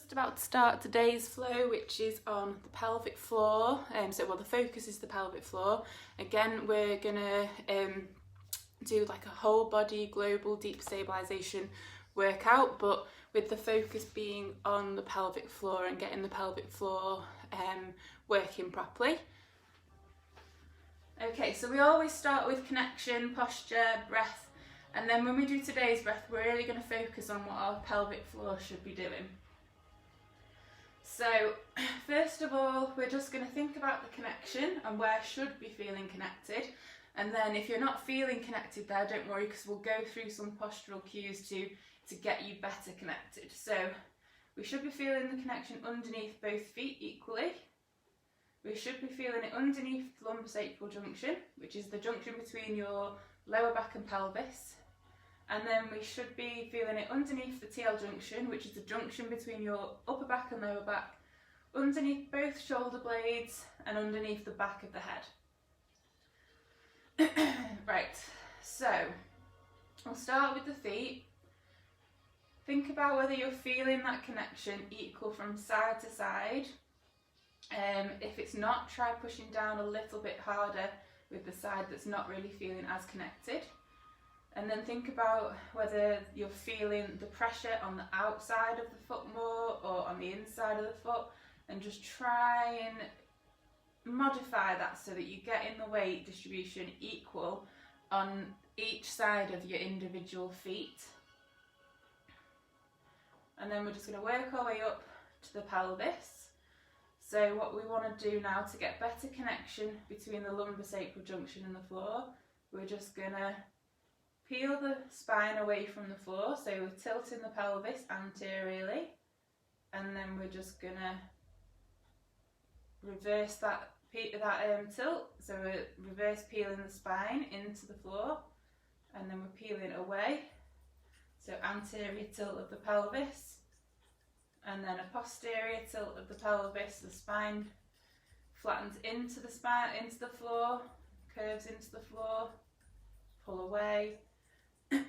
just about to start today's flow, which is on the pelvic floor. The focus is the pelvic floor. Again, we're gonna do like a whole body global deep stabilization workout, but with the focus being on the pelvic floor and getting the pelvic floor working properly. Okay, so we always start with connection, posture, breath, and then when we do today's breath, we're really going to focus on what our pelvic floor should be doing. So first of all, we're just going to think about the connection and where should be feeling connected. And then if you're not feeling connected there, don't worry, because we'll go through some postural cues to get you better connected. So we should be feeling the connection underneath both feet equally. We should be feeling it underneath the lumbosacral junction, which is the junction between your lower back and pelvis. And then we should be feeling it underneath the TL junction, which is the junction between your upper back and lower back, underneath both shoulder blades and underneath the back of the head. Right, so we'll start with the feet. Think about whether you're feeling that connection equal from side to side. If it's not, try pushing down a little bit harder with the side that's not really feeling as connected. And then think about whether you're feeling the pressure on the outside of the foot more or on the inside of the foot, and just try and modify that so that you get in the weight distribution equal on each side of your individual feet. And then we're just going to work our way up to the pelvis. So what we want to do now to get better connection between the lumbosacral junction and the floor, we're just going to peel the spine away from the floor. So we're tilting the pelvis anteriorly, and then we're just going to reverse that tilt. So we're reverse peeling the spine into the floor, and then we're peeling away. So anterior tilt of the pelvis, and then a posterior tilt of the pelvis. The spine flattens into the floor, curves into the floor, pull away, and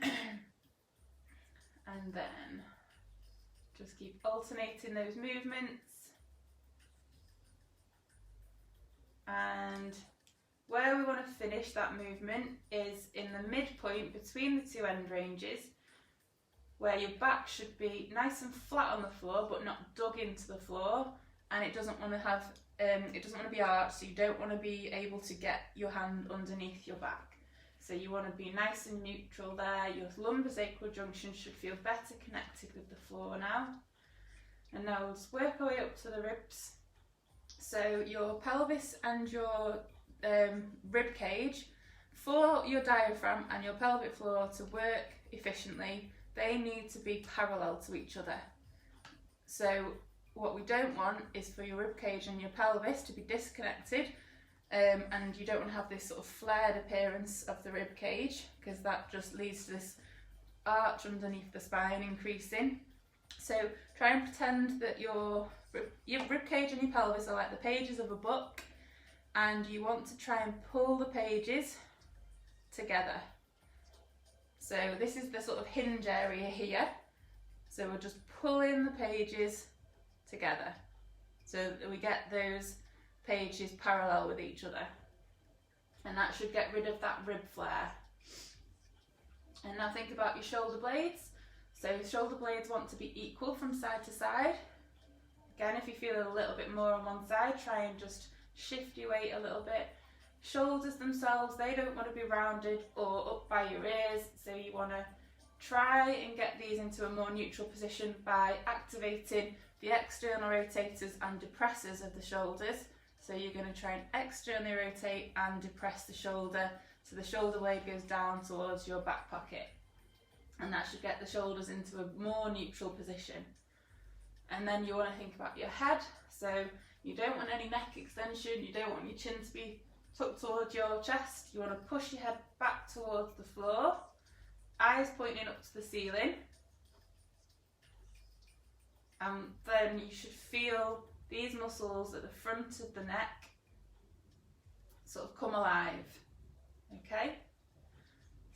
then just keep alternating those movements. And where we want to finish that movement is in the midpoint between the two end ranges, where your back should be nice and flat on the floor but not dug into the floor, and it doesn't want to have it doesn't want to be arched, so you don't want to be able to get your hand underneath your back. So you want to be nice and neutral there. Your lumbosacral junction should feel better connected with the floor now. And now we'll just work our way up to the ribs. So your pelvis and your rib cage, for your diaphragm and your pelvic floor to work efficiently, they need to be parallel to each other. So what we don't want is for your ribcage and your pelvis to be disconnected, and you don't want to have this sort of flared appearance of the ribcage, because that just leads to this arch underneath the spine increasing. So try and pretend that your ribcage and your pelvis are like the pages of a book, and you want to try and pull the pages together. So this is the sort of hinge area here. So we're just pulling the pages together so that we get those pages parallel with each other. And that should get rid of that rib flare. And now think about your shoulder blades. So the shoulder blades want to be equal from side to side. Again, if you feel a little bit more on one side, try and just shift your weight a little bit. Shoulders themselves, they don't want to be rounded or up by your ears, so you want to try and get these into a more neutral position by activating the external rotators and depressors of the shoulders. So you're going to try and externally rotate and depress the shoulder, so the shoulder blade goes down towards your back pocket, and that should get the shoulders into a more neutral position. And then you want to think about your head. So you don't want any neck extension, you don't want your chin to be tucked towards your chest. You want to push your head back towards the floor, eyes pointing up to the ceiling, and then you should feel these muscles at the front of the neck sort of come alive. Okay,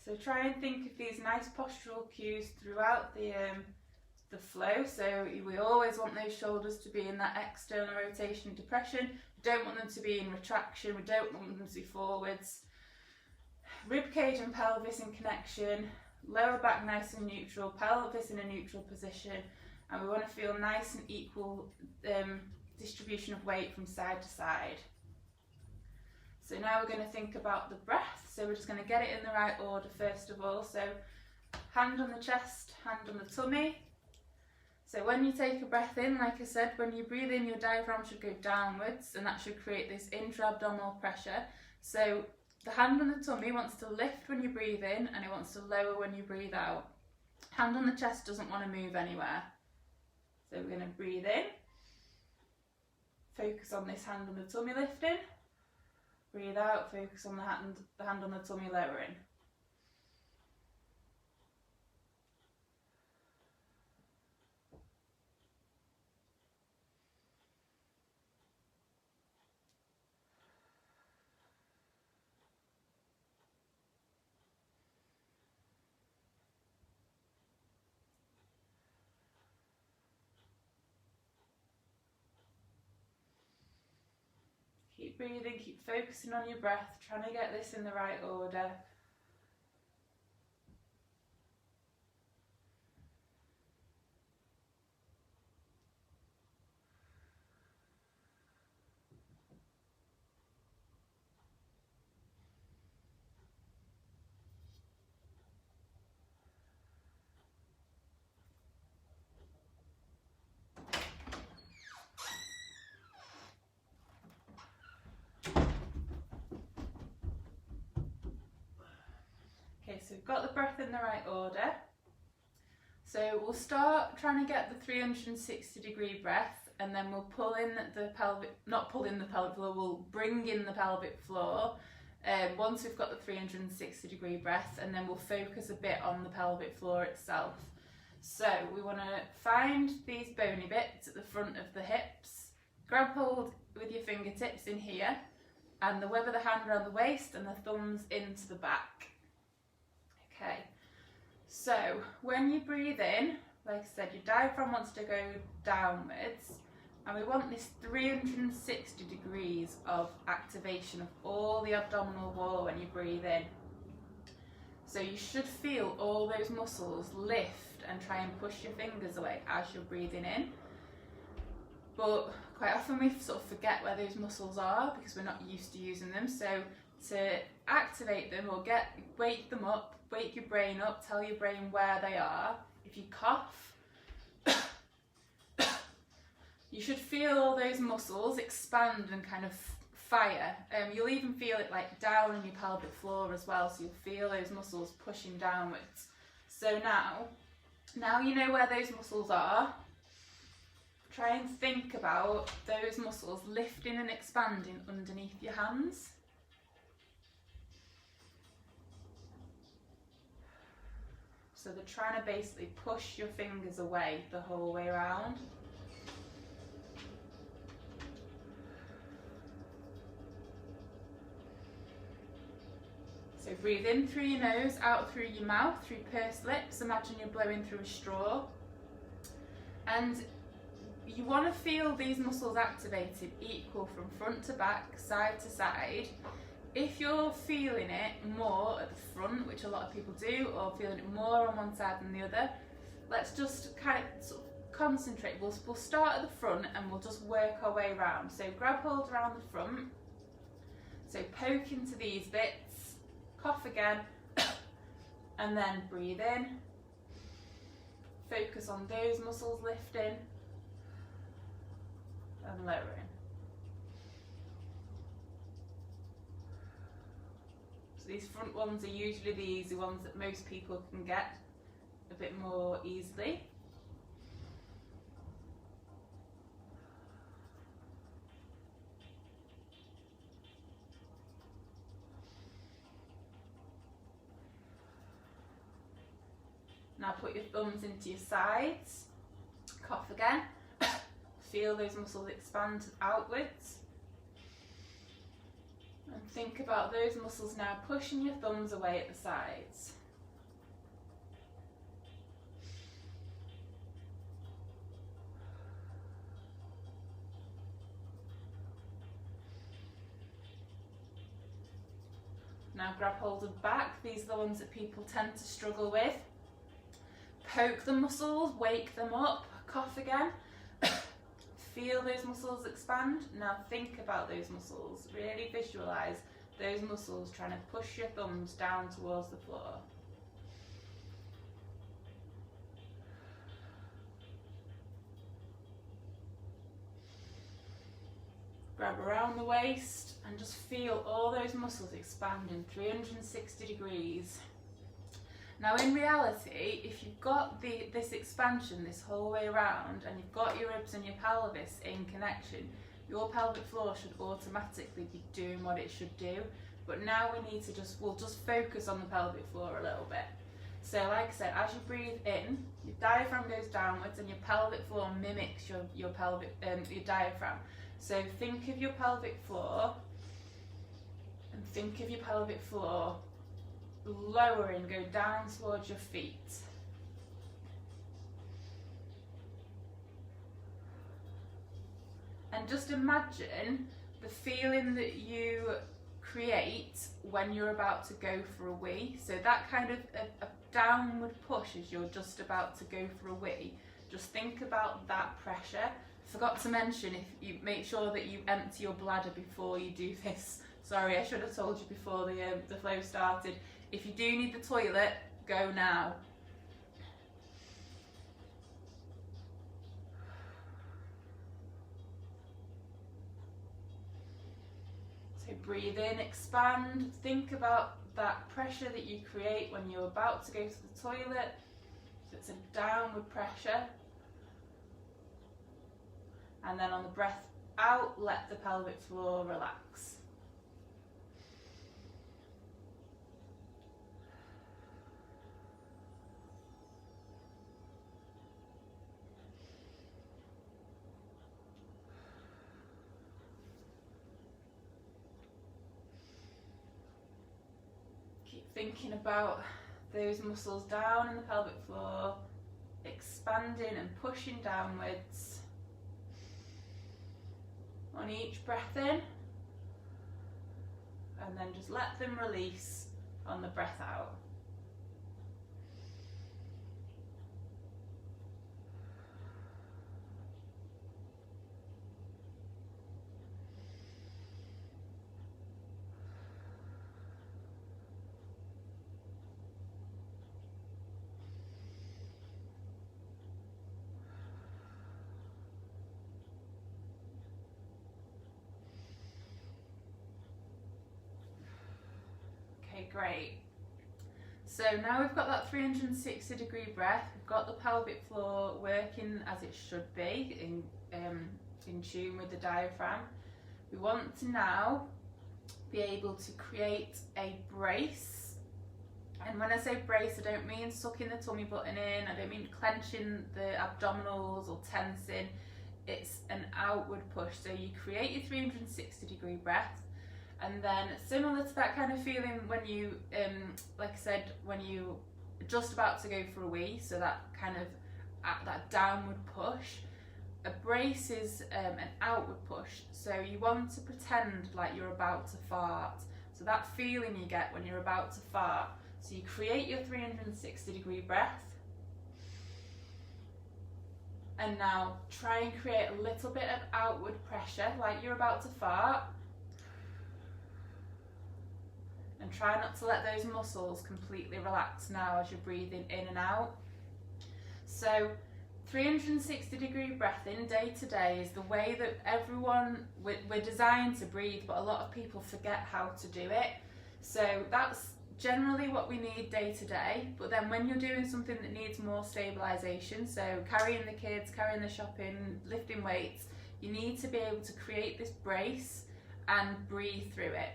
so try and think of these nice postural cues throughout the the flow. So we always want those shoulders to be in that external rotation depression. We don't want them to be in retraction. We don't want them to be forwards. Rib cage and pelvis in connection. Lower back nice and neutral. Pelvis in a neutral position. And we want to feel nice and equal distribution of weight from side to side. So now we're going to think about the breath. So we're just going to get it in the right order first of all. So hand on the chest, hand on the tummy. So when you take a breath in, like I said, when you breathe in, your diaphragm should go downwards, and that should create this intra-abdominal pressure. So the hand on the tummy wants to lift when you breathe in, and it wants to lower when you breathe out. Hand on the chest doesn't want to move anywhere. So we're going to breathe in. Focus on this hand on the tummy lifting. Breathe out, focus on the hand on the tummy lowering. Keep breathing, keep focusing on your breath, trying to get this in the right order. Okay, so we've got the breath in the right order. So we'll start trying to get the 360-degree breath, and then we'll pull in the pelvic, not pull in the pelvic floor, we'll bring in the pelvic floor once we've got the 360-degree breath, and then we'll focus a bit on the pelvic floor itself. So we want to find these bony bits at the front of the hips, grab hold with your fingertips in here, and the web of the hand around the waist and the thumbs into the back. Okay, so when you breathe in, like I said, your diaphragm wants to go downwards, and we want this 360 degrees of activation of all the abdominal wall when you breathe in. So you should feel all those muscles lift and try and push your fingers away as you're breathing in. But quite often we sort of forget where those muscles are because we're not used to using them. So to activate them or wake them up, wake your brain up, tell your brain where they are. If you cough, you should feel all those muscles expand and kind of fire. You'll even feel it like down in your pelvic floor as well, so you'll feel those muscles pushing downwards. So now you know where those muscles are. Try and think about those muscles lifting and expanding underneath your hands. So they're trying to basically push your fingers away the whole way around. So breathe in through your nose, out through your mouth, through pursed lips. Imagine you're blowing through a straw. And you want to feel these muscles activated equal from front to back, side to side. If you're feeling it more at the front, which a lot of people do, or feeling it more on one side than the other, let's just kind of sort of concentrate. We'll start at the front and we'll just work our way around. So grab hold around the front. So poke into these bits, cough again, and then breathe in. Focus on those muscles lifting and lowering. So these front ones are usually the easy ones that most people can get a bit more easily. Now put your thumbs into your sides, cough again, feel those muscles expand outwards. And think about those muscles now pushing your thumbs away at the sides. Now grab hold of back. These are the ones that people tend to struggle with. Poke the muscles, wake them up, cough again. Feel those muscles expand. Now think about those muscles. Really visualise those muscles trying to push your thumbs down towards the floor. Grab around the waist and just feel all those muscles expanding 360 degrees. Now in reality, if you've got this expansion this whole way around and you've got your ribs and your pelvis in connection, your pelvic floor should automatically be doing what it should do. But now we'll just focus on the pelvic floor a little bit. So like I said, as you breathe in, your diaphragm goes downwards and your pelvic floor mimics your diaphragm. So think of your pelvic floor and think of your pelvic floor lowering, go down towards your feet. And just imagine the feeling that you create when you're about to go for a wee. So that kind of a downward push as you're just about to go for a wee. Just think about that pressure. Forgot to mention, if you make sure that you empty your bladder before you do this. Sorry, I should have told you before the flow started. If you do need the toilet, go now. So breathe in, expand. Think about that pressure that you create when you're about to go to the toilet. So it's a downward pressure. And then on the breath out, let the pelvic floor relax. Keep thinking about those muscles down in the pelvic floor, expanding and pushing downwards. On each breath in, and then just let them release on the breath out. Okay, great. So now we've got that 360 degree breath, we've got the pelvic floor working as it should be, in tune with the diaphragm. We want to now be able to create a brace. And when I say brace, I don't mean sucking the tummy button in, I don't mean clenching the abdominals or tensing. It's an outward push. So you create your 360 degree breath. And then similar to that kind of feeling when you, like I said, when you are just about to go for a wee, so that kind of that downward push. A brace is an outward push, so you want to pretend like you're about to fart. So that feeling you get when you're about to fart. So you create your 360 degree breath. And now try and create a little bit of outward pressure like you're about to fart. And try not to let those muscles completely relax now as you're breathing in and out. So 360 degree breath in day to day is the way that we're designed to breathe, but a lot of people forget how to do it. So that's generally what we need day to day. But then when you're doing something that needs more stabilisation, so carrying the kids, carrying the shopping, lifting weights, you need to be able to create this brace and breathe through it.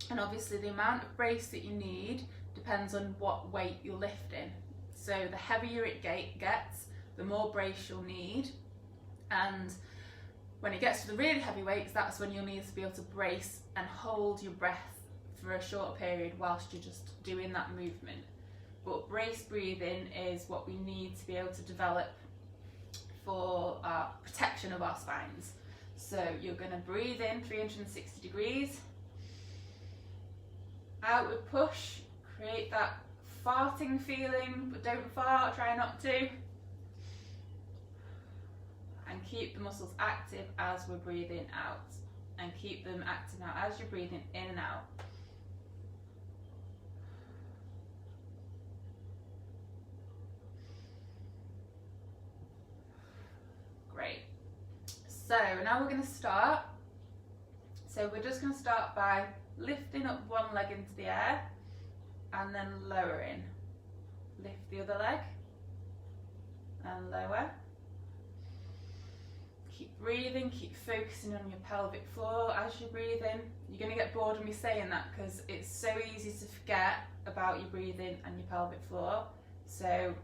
And obviously the amount of brace that you need depends on what weight you're lifting. So the heavier it gets, the more brace you'll need. And when it gets to the really heavy weights, that's when you'll need to be able to brace and hold your breath for a short period whilst you're just doing that movement. But brace breathing is what we need to be able to develop for our protection of our spines. So you're going to breathe in 360 degrees. Outward push, create that farting feeling, but don't fart, try not to. And keep the muscles active as we're breathing out. And keep them active now as you're breathing in and out. Great. So now we're going to start. So we're just going to start by lifting up one leg into the air and then lowering. Lift the other leg and lower. Keep breathing, keep focusing on your pelvic floor as you're breathing. You're going to get bored of me saying that because it's so easy to forget about your breathing and your pelvic floor. So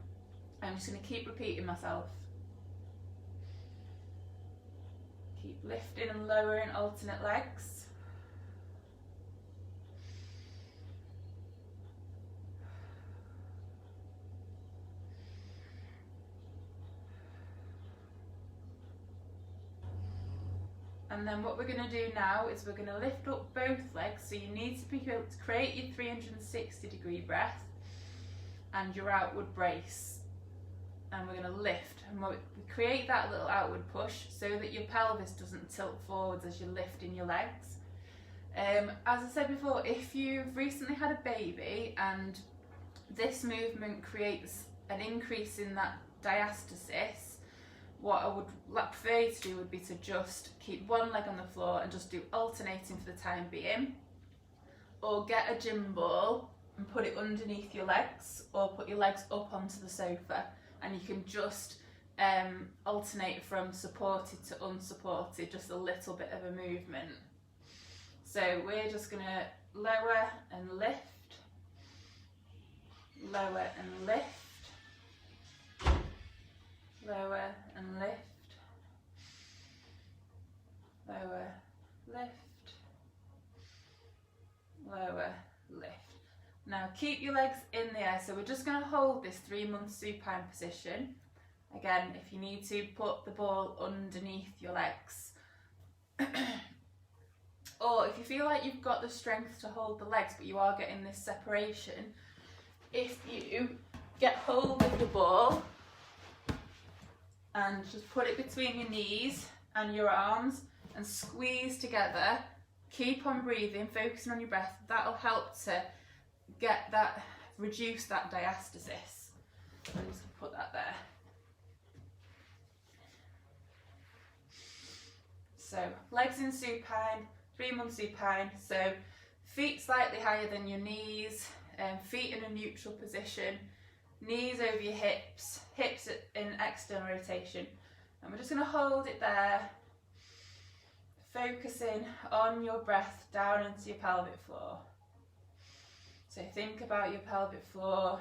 I'm just going to keep repeating myself. Keep lifting and lowering alternate legs. And then what we're going to do now is we're going to lift up both legs, so you need to be able to create your 360-degree breath and your outward brace. And we're going to lift, and we create that little outward push so that your pelvis doesn't tilt forwards as you're lifting your legs. As I said before, if you've recently had a baby and this movement creates an increase in that diastasis, what I would prefer you to do would be to just keep one leg on the floor and just do alternating for the time being, or get a gym ball and put it underneath your legs, or put your legs up onto the sofa, and you can just alternate from supported to unsupported, just a little bit of a movement. So we're just going to lower and lift, lower and lift, lower and lift, lower, lift, lower, lift. Now keep your legs in the air, so we're just going to hold this 3-month supine position. Again, if you need to, put the ball underneath your legs. Or if you feel like you've got the strength to hold the legs but you are getting this separation, if you get hold of the ball and just put it between your knees and your arms and squeeze together, keep on breathing, focusing on your breath, that'll help to get that, reduce that diastasis. So I'm just going to put that there. So legs in supine, 3-month supine, so feet slightly higher than your knees, feet in a neutral position, knees over your hips, hips in external rotation, and we're just going to hold it there, focusing on your breath down into your pelvic floor. So think about your pelvic floor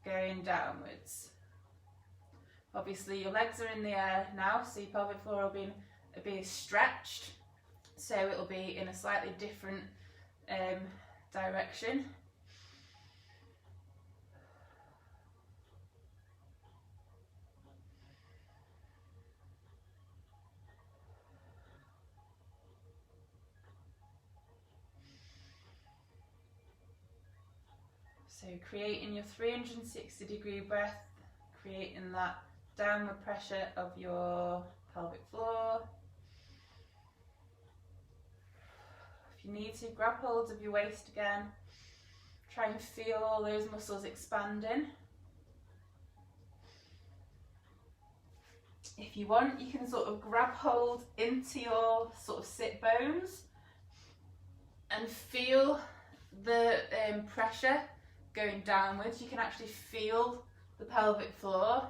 going downwards. Obviously your legs are in the air now, so your pelvic floor will be stretched, so it will be in a slightly different direction. So creating your 360-degree breath, creating that downward pressure of your pelvic floor. If you need to, grab hold of your waist again. Try and feel all those muscles expanding. If you want, you can sort of grab hold into your sort of sit bones and feel the pressure going downwards. You can actually feel the pelvic floor.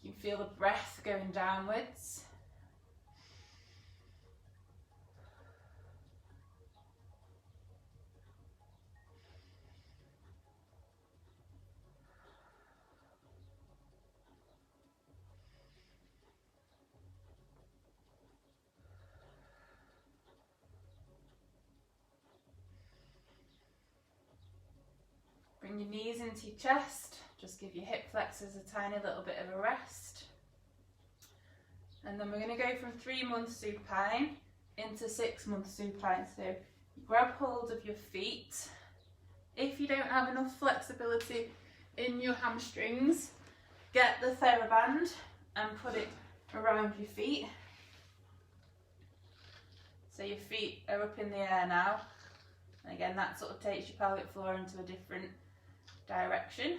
You can feel the breath going downwards. Bring your knees into your chest, just give your hip flexors a tiny little bit of a rest. And then we're going to go from 3-month supine into 6-month supine. So Grab hold of your feet. If you don't have enough flexibility in your hamstrings, get the TheraBand and put it around your feet. So your feet are up in the air now. And again, that sort of takes your pelvic floor into a different direction.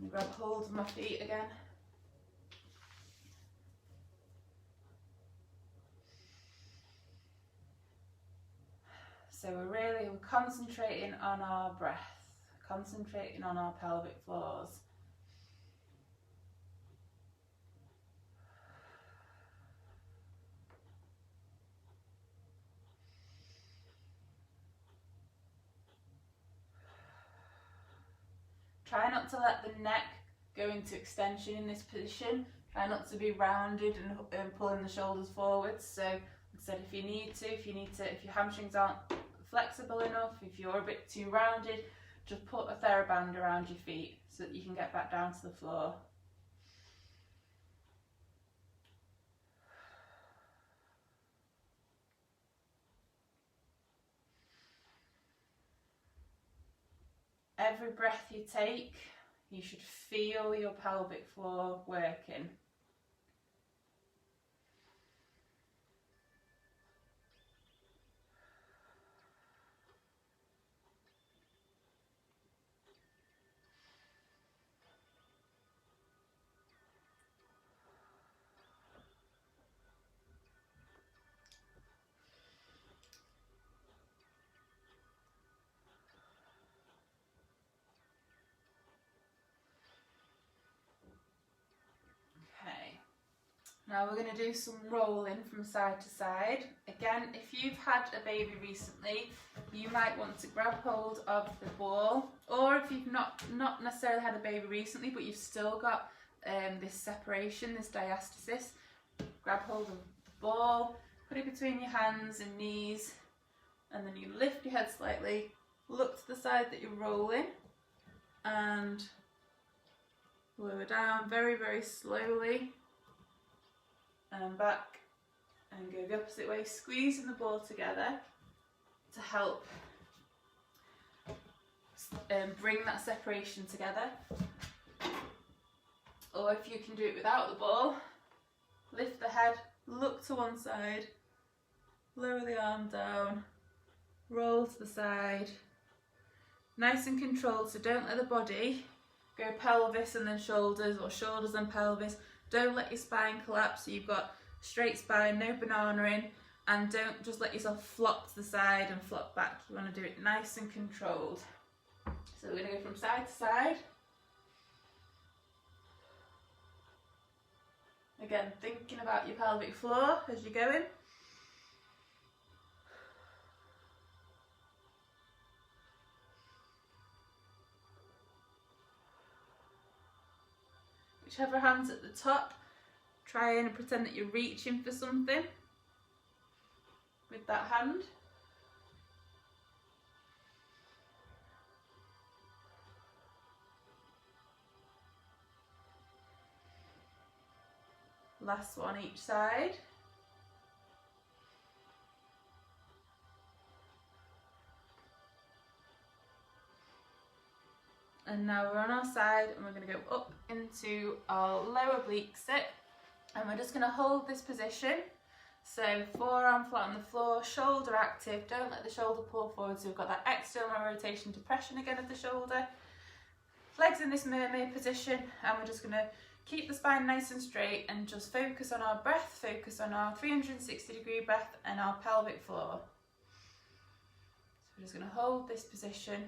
And grab hold of my feet again. So we're concentrating on our breath, concentrating on our pelvic floors. Try not to let the neck go into extension in this position. Try not to be rounded and pulling the shoulders forwards. So instead, if your hamstrings aren't flexible enough, if you're a bit too rounded, just put a TheraBand around your feet so that you can get back down to the floor. Every breath you take, you should feel your pelvic floor working. Now we're going to do some rolling from side to side. Again, if you've had a baby recently, you might want to grab hold of the ball, or if you've not necessarily had a baby recently, but you've still got this separation, this diastasis, grab hold of the ball, put it between your hands and knees, and then you lift your head slightly, look to the side that you're rolling, and lower down very, very slowly, and back, and go the opposite way, squeezing the ball together to help bring that separation together. Or if you can do it without the ball, lift the head, look to one side, lower the arm down, roll to the side, nice and controlled, so don't let the body go pelvis and then shoulders, or shoulders and pelvis. Don't let your spine collapse, so you've got straight spine, no banana in, and don't just let yourself flop to the side and flop back. You want to do it nice and controlled. So we're going to go from side to side. Again, thinking about your pelvic floor as you're going. Whichever hand's at the top, try and pretend that you're reaching for something with that hand. Last one each side. And now we're on our side, and we're going to go up into our lower oblique sit, and we're just going to hold this position. So forearm flat on the floor, shoulder active, don't let the shoulder pull forward, so we've got that external rotation, depression again of the shoulder. Legs in this mermaid position, and we're just going to keep the spine nice and straight and just focus on our breath, focus on our 360-degree breath and our pelvic floor. So we're just going to hold this position.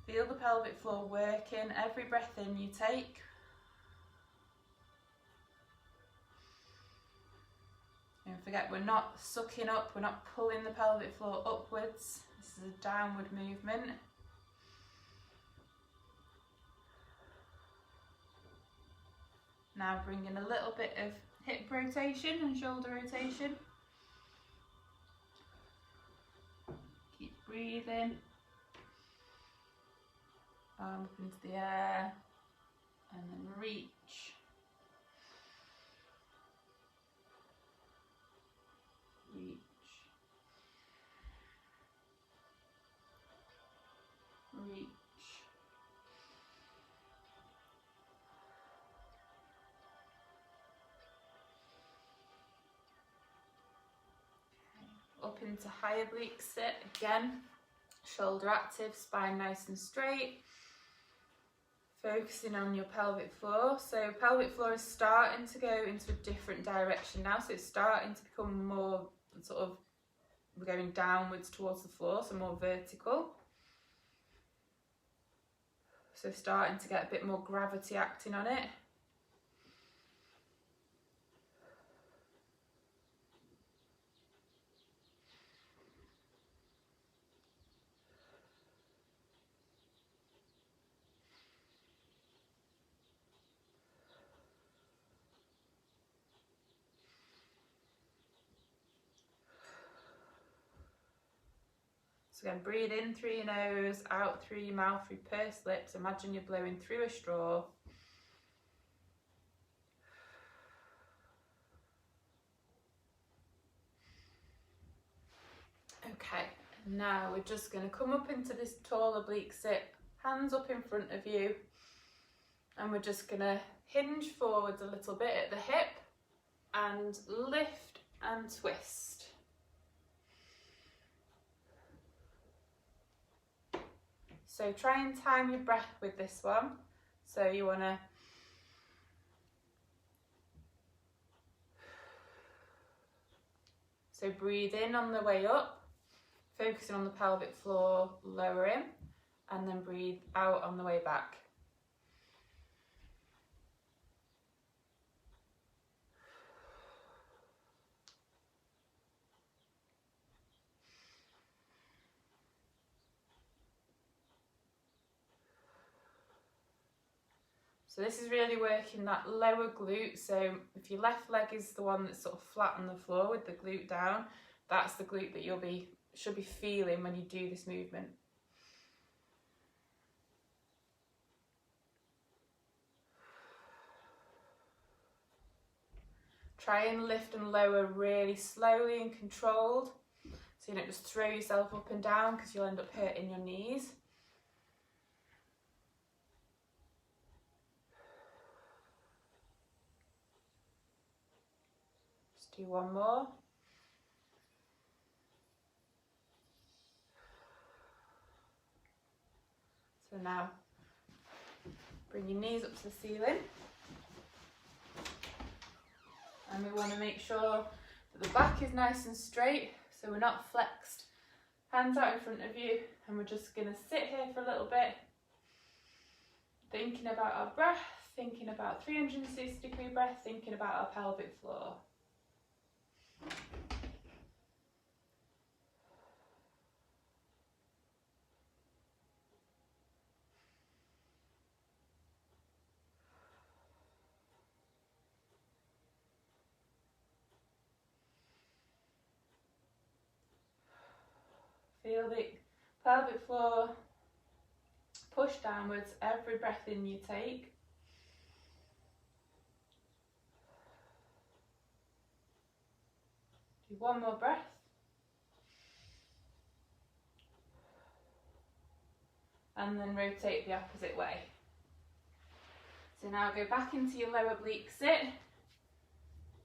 Feel the pelvic floor working, every breath in you take. Don't forget, we're not sucking up, we're not pulling the pelvic floor upwards. This is a downward movement. Now bring in a little bit of hip rotation and shoulder rotation. Keep breathing. Arm up into the air, and then reach. reach. Okay. Up into high oblique sit again. Shoulder active, spine nice and straight. Focusing on your pelvic floor. So pelvic floor is starting to go into a different direction now. So it's starting to become more sort of, we're going downwards towards the floor, so more vertical. So starting to get a bit more gravity acting on it. So again, breathe in through your nose, out through your mouth, through pursed lips. Imagine you're blowing through a straw. Okay, now we're just going to come up into this tall oblique sit, hands up in front of you, and we're just going to hinge forwards a little bit at the hip and lift and twist. So try and time your breath with this one. So you want to breathe in on the way up, focusing on the pelvic floor, lowering, and then breathe out on the way back. So this is really working that lower glute. So if your left leg is the one that's sort of flat on the floor with the glute down, that's the glute that should be feeling when you do this movement. Try and lift and lower really slowly and controlled, so you don't just throw yourself up and down because you'll end up hurting your knees. Just do one more. So now bring your knees up to the ceiling. And we want to make sure that the back is nice and straight, so we're not flexed. Hands out in front of you, and we're just going to sit here for a little bit, thinking about our breath, thinking about 360-degree breath, thinking about our pelvic floor. Feel the pelvic floor push downwards every breath in you take. Do one more breath. And then rotate the opposite way. So now go back into your lower oblique sit.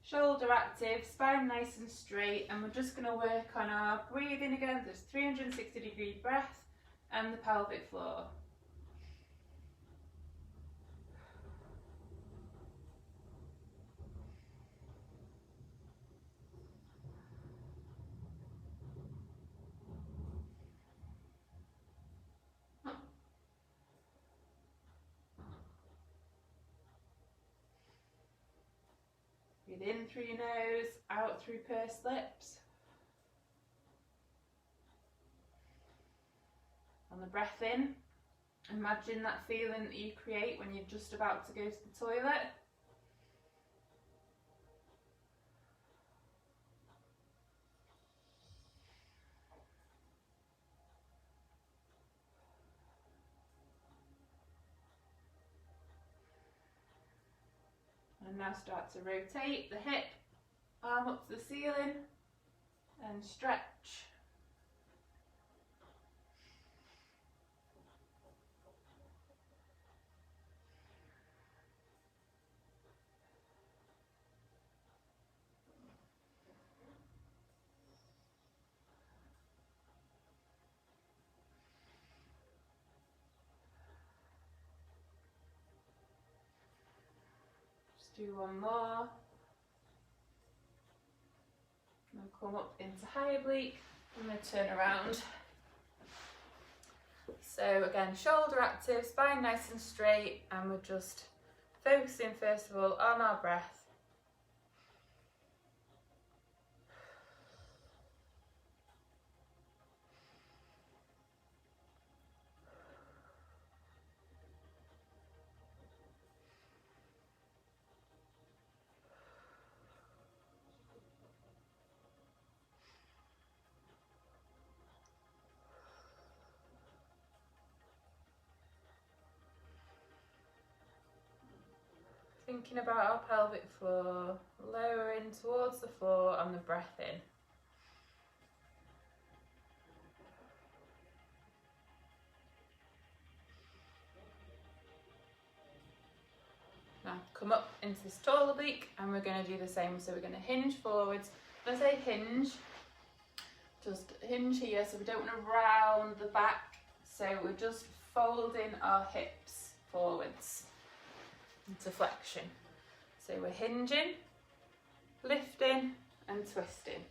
Shoulder active, spine nice and straight, and we're just going to work on our breathing again. There's 360-degree breath and the pelvic floor. Breathe in through your nose, out through pursed lips. On the breath in, imagine that feeling that you create when you're just about to go to the toilet. And now start to rotate the hip, arm up to the ceiling, and stretch. Do one more. And come up into high oblique. I'm going to turn around. So again, shoulder active, spine nice and straight, and we're just focusing first of all on our breath. Thinking about our pelvic floor, lowering towards the floor and the breath in. Now come up into this tall oblique and we're going to do the same. So we're going to hinge forwards. When I say hinge, just hinge here, so we don't want to round the back. So we're just folding our hips forwards into flexion. So we're hinging, lifting and twisting.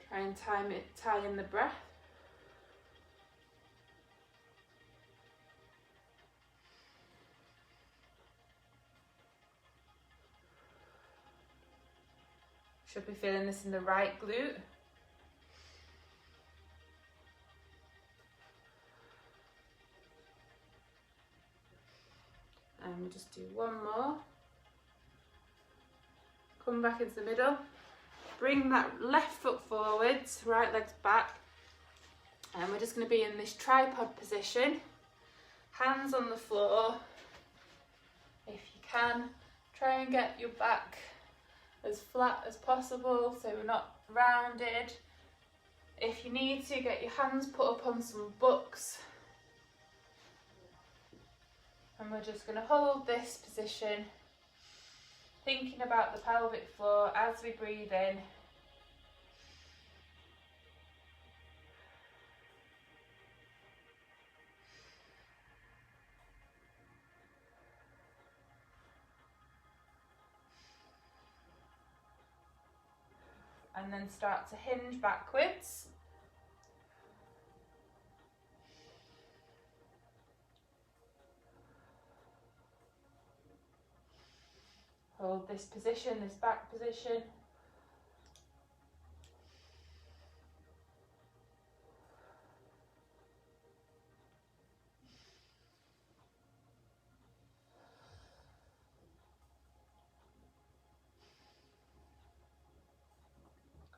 Try and tie in the breath. Should be feeling this in the right glute. And we'll just do one more. Come back into the middle. Bring that left foot forwards, right leg's back. And we're just going to be in this tripod position. Hands on the floor. If you can, try and get your back as flat as possible so we're not rounded. If you need to, get your hands put up on some books. And we're just going to hold this position, thinking about the pelvic floor as we breathe in. And then start to hinge backwards. Hold this position, this back position.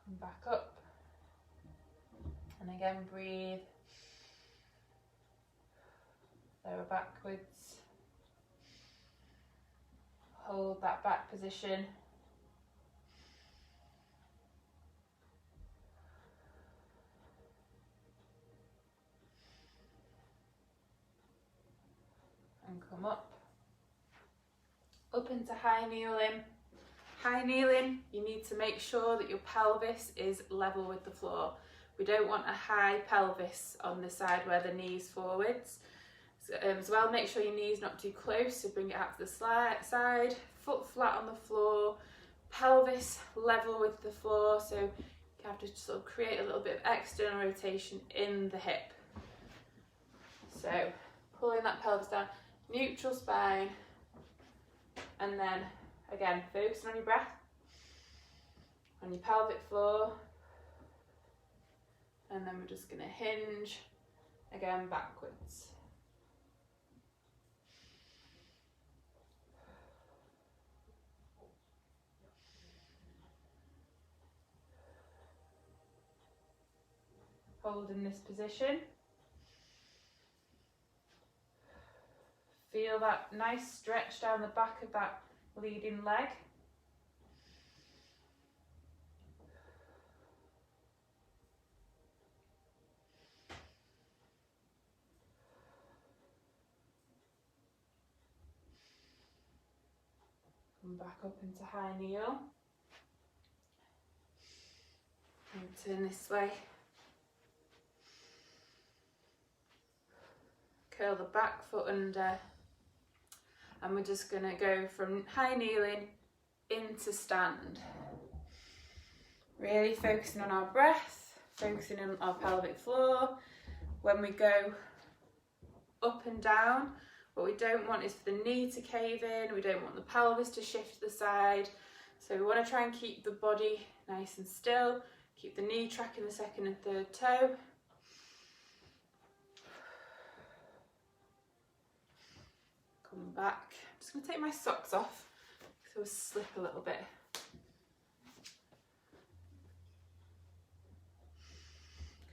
Come back up. And again, breathe. Lower backwards. Hold that back position. And come up. Up into high kneeling. High kneeling, you need to make sure that your pelvis is level with the floor. We don't want a high pelvis on the side where the knee's forwards. As well, make sure your knee's not too close, so bring it out to the side, foot flat on the floor, pelvis level with the floor, so you have to sort of create a little bit of external rotation in the hip. So pulling that pelvis down, neutral spine, and then again, focusing on your breath, on your pelvic floor, and then we're just going to hinge again backwards. Hold in this position. Feel that nice stretch down the back of that leading leg. Come back up into high kneel. And turn this way. Curl the back foot under. And we're just going to go from high kneeling into stand. Really focusing on our breath, focusing on our pelvic floor. When we go up and down, what we don't want is for the knee to cave in, we don't want the pelvis to shift to the side. So we want to try and keep the body nice and still, keep the knee tracking the second and third toe. Come back. I'm just going to take my socks off because they will slip a little bit.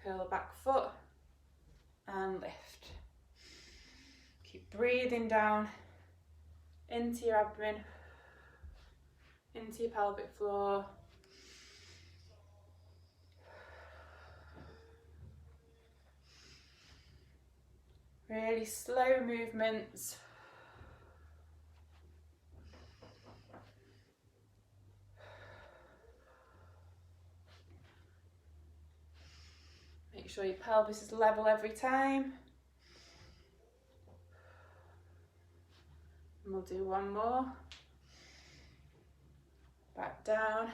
Curl the back foot and lift. Keep breathing down into your abdomen, into your pelvic floor. Really slow movements. Make sure your pelvis is level every time. And we'll do one more. Back down.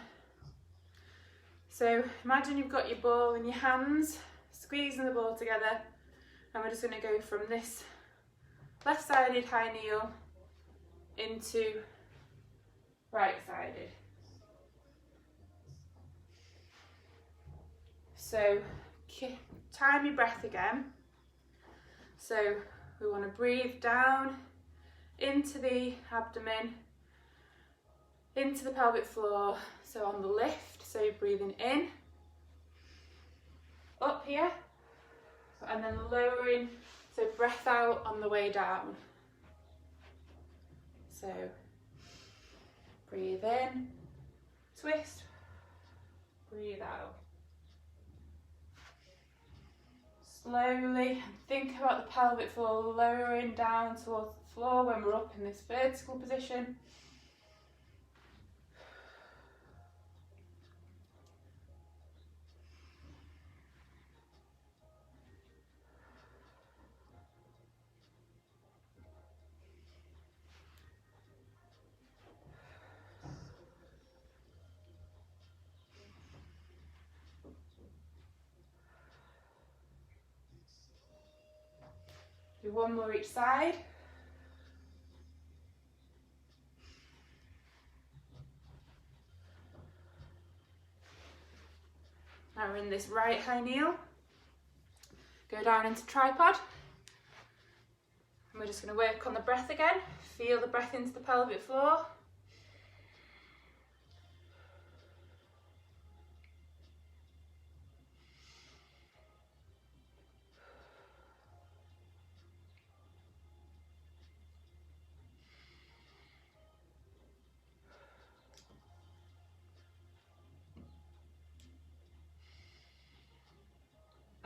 So imagine you've got your ball in your hands, squeezing the ball together, and we're just going to go from this left-sided high kneel into right-sided. So time your breath again. So we want to breathe down into the abdomen, into the pelvic floor. So on the lift, so you're breathing in, up here, and then lowering, so breath out on the way down. So breathe in, twist, breathe out. Slowly, think about the pelvic floor lowering down towards the floor when we're up in this vertical position. Do one more each side. Now we're in this right high kneel. Go down into tripod. And we're just going to work on the breath again. Feel the breath into the pelvic floor.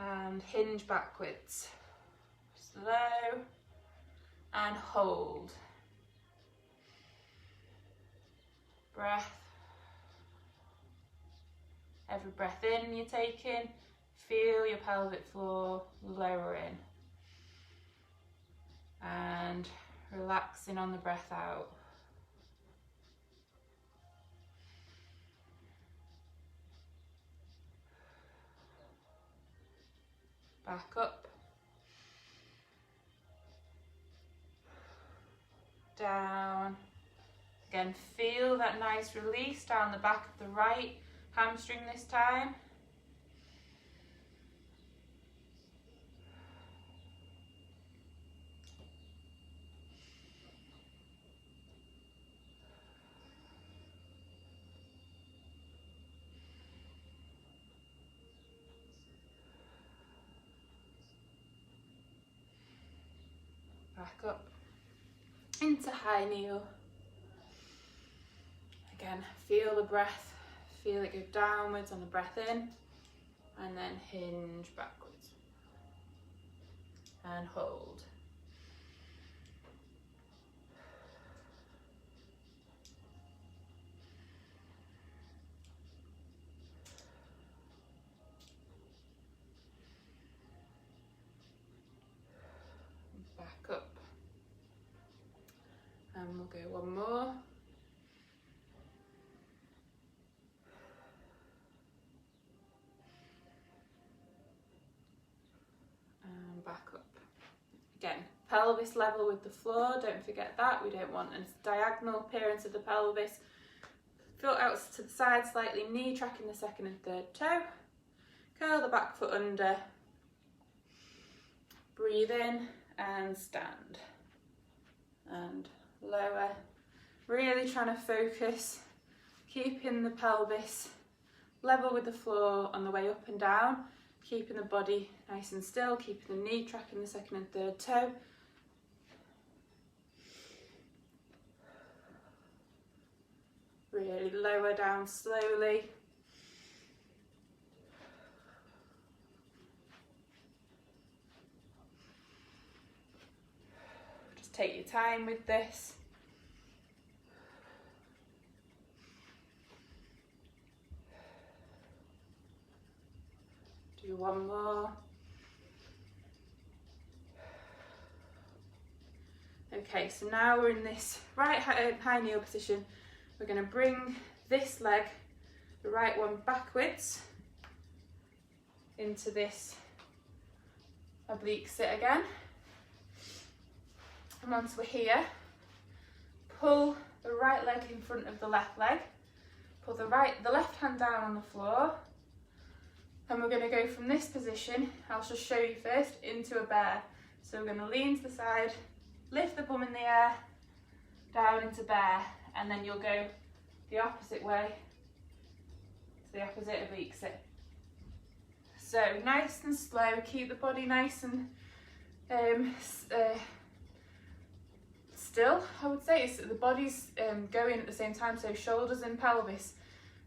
And hinge backwards. Slow and hold. Breath. Every breath in you're taking, feel your pelvic floor lowering. And relaxing on the breath out. Back up. Down. Again, feel that nice release down the back of the right hamstring this time. Back up into high kneel. Again, feel the breath, feel it go downwards on the breath in, and then hinge backwards and hold. go one more. And back up. Again, pelvis level with the floor, don't forget that. We don't want a diagonal appearance of the pelvis. Foot out to the side slightly, knee tracking the second and third toe. Curl the back foot under. Breathe in and stand. And lower. Really trying to focus, keeping the pelvis level with the floor on the way up and down. Keeping the body nice and still, keeping the knee tracking the second and third toe. Really lower down slowly. Just take your time with this. Do one more. Okay, so now we're in this right high kneel position. We're going to bring this leg, the right one, backwards into this oblique sit again. And once we're here, pull the right leg in front of the left leg. Pull the left hand down on the floor. And we're going to go from this position, I'll just show you first, into a bear. So we're going to lean to the side, lift the bum in the air, down into bear, and then you'll go the opposite way to the opposite oblique sit. So nice and slow, keep the body nice and still, I would say. The body's going at the same time, so shoulders and pelvis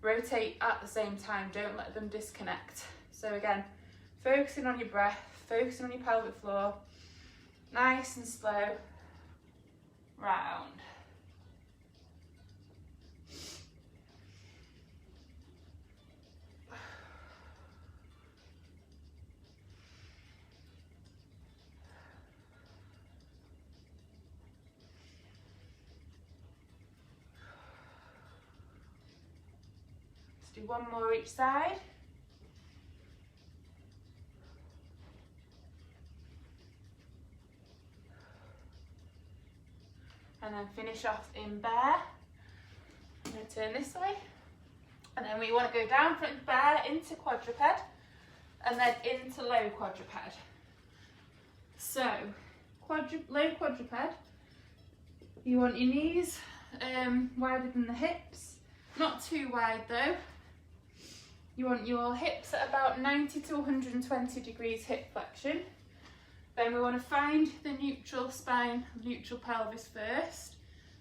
rotate at the same time, don't let them disconnect. So again, focusing on your breath, focusing on your pelvic floor, nice and slow, round. Let's do one more each side. And then finish off in bear. I'm going to turn this way. And then we want to go down from bear into quadruped and then into low quadruped. So, low quadruped, you want your knees wider than the hips, not too wide though. You want your hips at about 90 to 120 degrees hip flexion. Then we want to find the neutral spine, neutral pelvis first.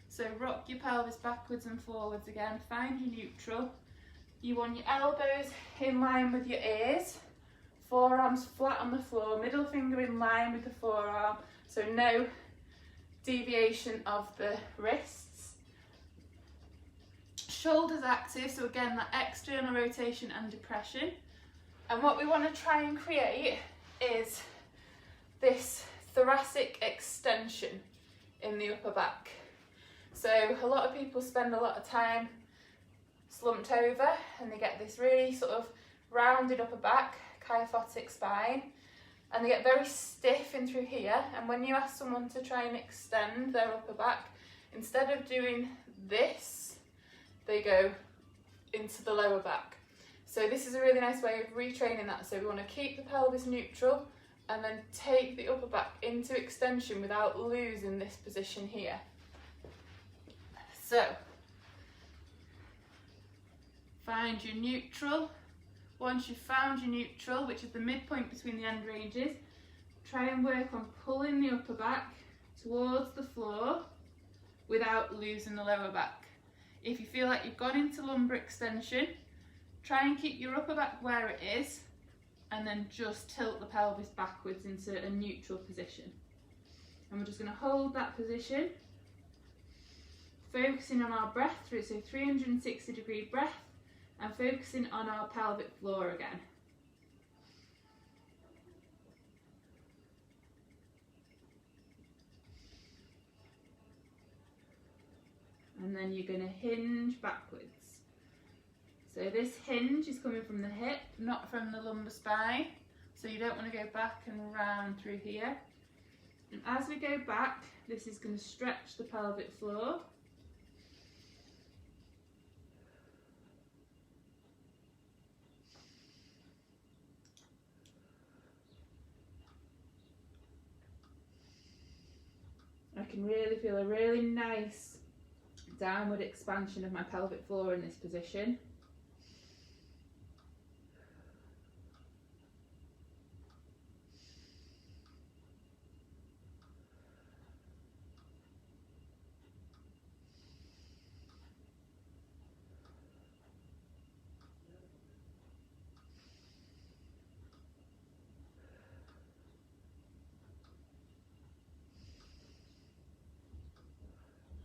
So rock your pelvis backwards and forwards again, find your neutral. You want your elbows in line with your ears, forearms flat on the floor, middle finger in line with the forearm, so no deviation of the wrists. Shoulders active, so again that external rotation and depression. And what we want to try and create is this thoracic extension in the upper back. So a lot of people spend a lot of time slumped over and they get this really sort of rounded upper back, kyphotic spine, and they get very stiff in through here. And when you ask someone to try and extend their upper back, instead of doing this, they go into the lower back. So this is a really nice way of retraining that. So we want to keep the pelvis neutral and then take the upper back into extension without losing this position here. So, find your neutral. Once you've found your neutral, which is the midpoint between the end ranges, try and work on pulling the upper back towards the floor without losing the lower back. If you feel like you've gone into lumbar extension, try and keep your upper back where it is, and then just tilt the pelvis backwards into a neutral position. And we're just going to hold that position, focusing on our breath through, so 360 degree breath, and focusing on our pelvic floor again. and then you're going to hinge backwards. So this hinge is coming from the hip, not from the lumbar spine. So you don't want to go back and round through here. And as we go back, this is going to stretch the pelvic floor. I can really feel a really nice downward expansion of my pelvic floor in this position.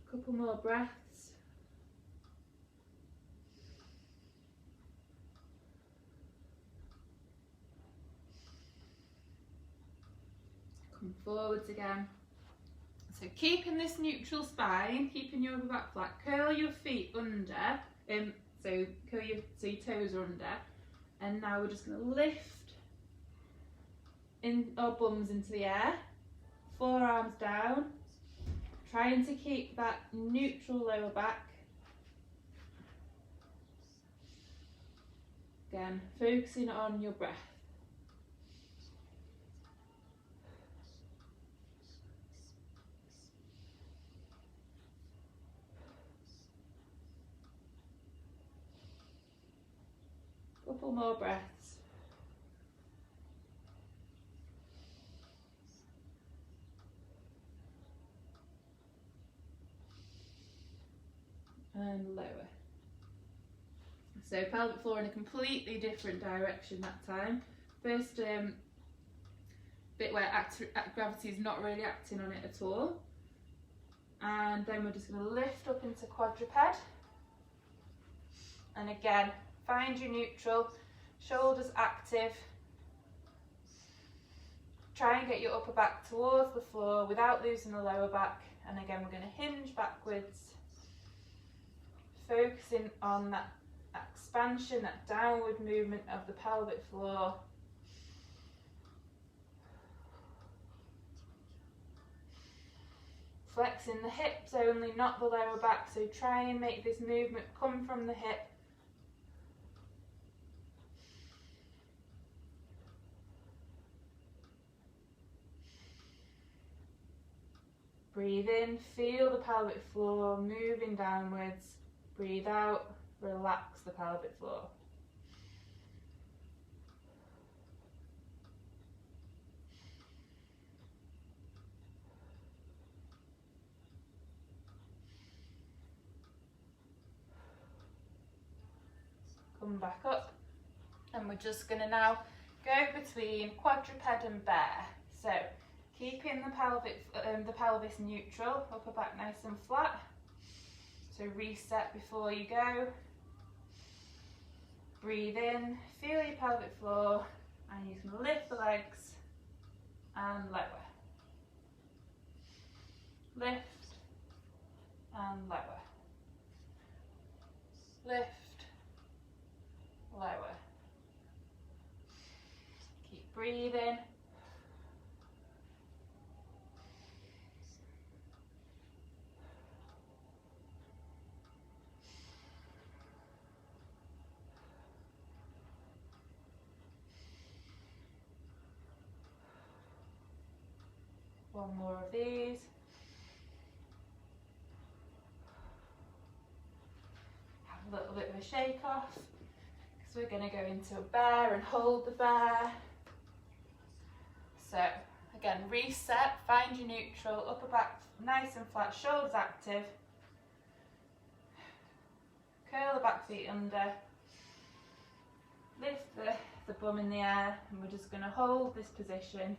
Couple more breaths. Come forwards again. So keeping this neutral spine, keeping your upper back flat, curl your feet under, so your toes are under, and now we're just going to lift in our bums into the air, forearms down, trying to keep that neutral lower back. Again, focusing on your breath. Couple more breaths. And lower. So pelvic floor in a completely different direction that time. First bit where gravity is not really acting on it at all. And then we're just going to lift up into quadruped. And again, find your neutral, shoulders active. Try and get your upper back towards the floor without losing the lower back. And again, we're going to hinge backwards, focusing on that expansion, that downward movement of the pelvic floor. Flexing the hips only, not the lower back, so try and make this movement come from the hip. Breathe in, feel the pelvic floor moving downwards. Breathe out, relax the pelvic floor. Come back up, and we're just going to now go between quadruped and bear. So keeping the pelvis neutral, upper back nice and flat. So reset before you go. Breathe in, feel your pelvic floor, and you can lift the legs and lower. Lift and lower. Lift, lower. Keep breathing. One more of these. Have a little bit of a shake off, because we're going to go into a bear and hold the bear. So again, reset, find your neutral, upper back nice and flat, shoulders active. Curl the back feet under. Lift the bum in the air, and we're just going to hold this position.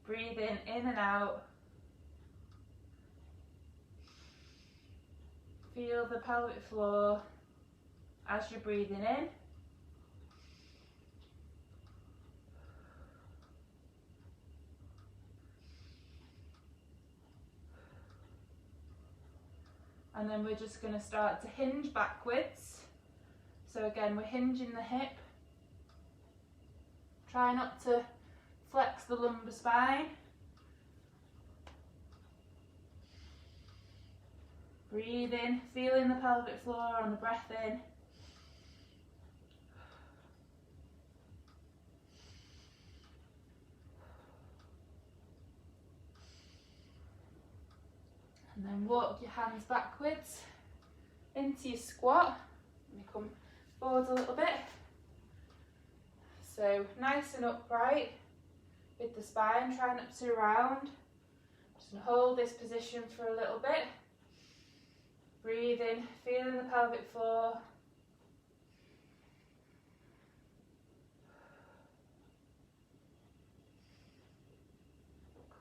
Breathe in and out. Feel the pelvic floor as you're breathing in. And then we're just going to start to hinge backwards. So again, we're hinging the hip. Try not to flex the lumbar spine. Breathe in, feeling the pelvic floor on the breath in. And then walk your hands backwards into your squat. And come forward a little bit. So nice and upright with the spine, try not to round. Just gonna hold this position for a little bit. Breathe in, feeling the pelvic floor.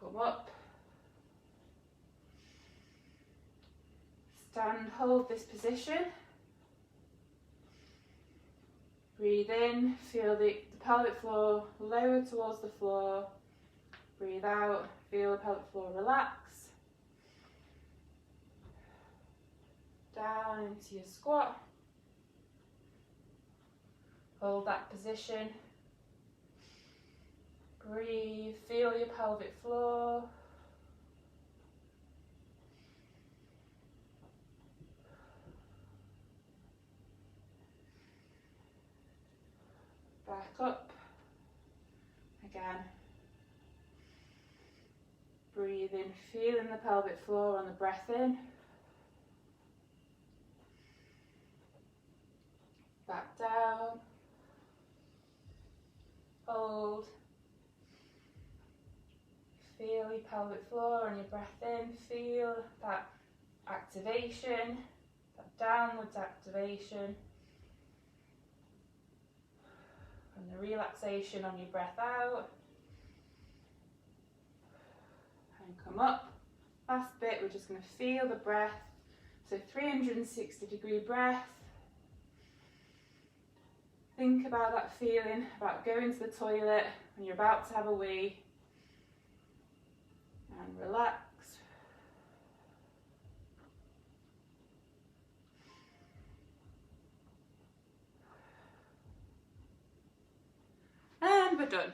Come up. Stand, hold this position. Breathe in, feel the pelvic floor lower towards the floor. Breathe out, feel the pelvic floor relax. Down into your squat. Hold that position. Breathe, feel your pelvic floor. Back up. Again. Breathe in, feeling the pelvic floor on the breath in. Back down. Hold. Feel your pelvic floor on your breath in. Feel that activation, that downwards activation. And the relaxation on your breath out. And come up. Last bit, we're just going to feel the breath. So 360-degree breath. Think about that feeling, about going to the toilet when you're about to have a wee. And relax. And we're done.